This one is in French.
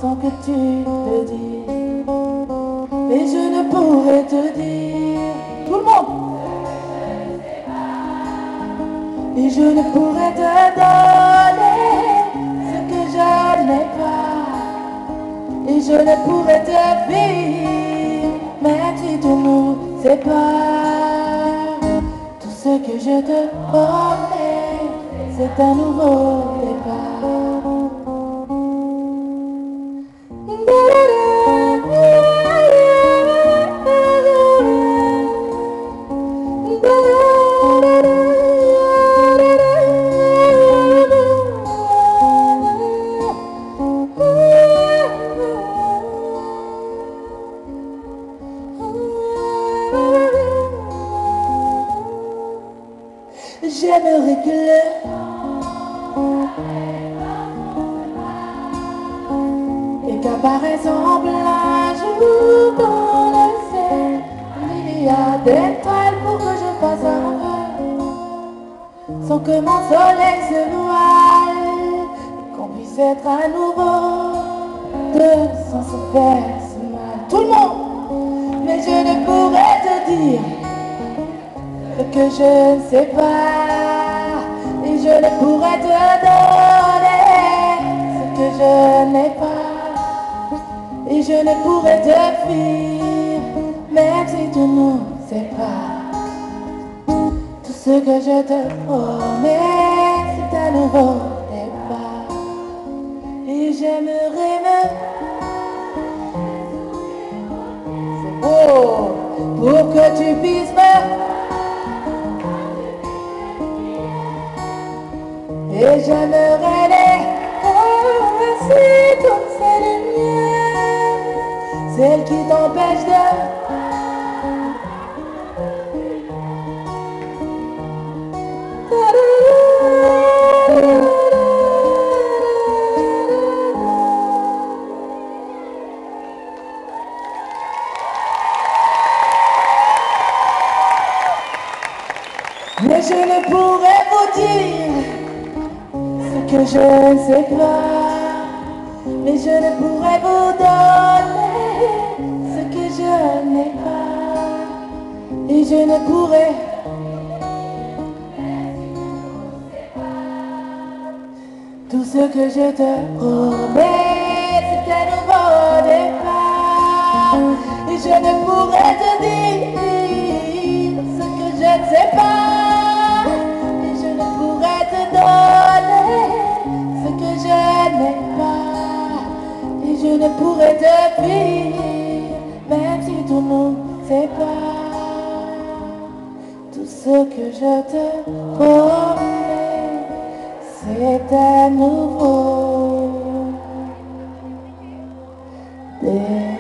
sans que tu le dises. Et je ne pourrais te dire, tout le monde. Et je ne pourrais te donner ce que je n'ai pas. Et je ne pourrais te vivre, même si tout nous sépare. Tout ce que je te promets, c'est un nouveau départ. J'aimerais que le et qu'apparaisse en plein jour dans le ciel. Il y a d'étoiles pour que je fasse un peu sans que mon soleil se voile et qu'on puisse être à nouveau deux sans se faire si mal. Tout le monde. Mais je ne pourrais te dire que je ne sais pas, et je ne pourrais te donner ce que je n'ai pas, et je ne pourrais te fuir, même si tu nous sépares. Tout ce que je te promets, c'est un nouveau départ, et j'aimerais me... C'est beau, pour que tu puisses me... Et j'aimerais les caresser toutes celles miennes, celles qui t'empêchent de... Mais je ne pourrais vous dire que je ne sais pas, mais je ne pourrais vous donner ce que je n'ai pas, et je ne pourrais. Tout ce que je te promets, c'est un nouveau départ, et je ne pourrais te dire ce que je ne sais pas, et je ne pourrais te donner ce que je n'ai pas, et je ne pourrais te fuir, même si tout nous sépare. Tout ce que je te promets, c'est un nouveau départ.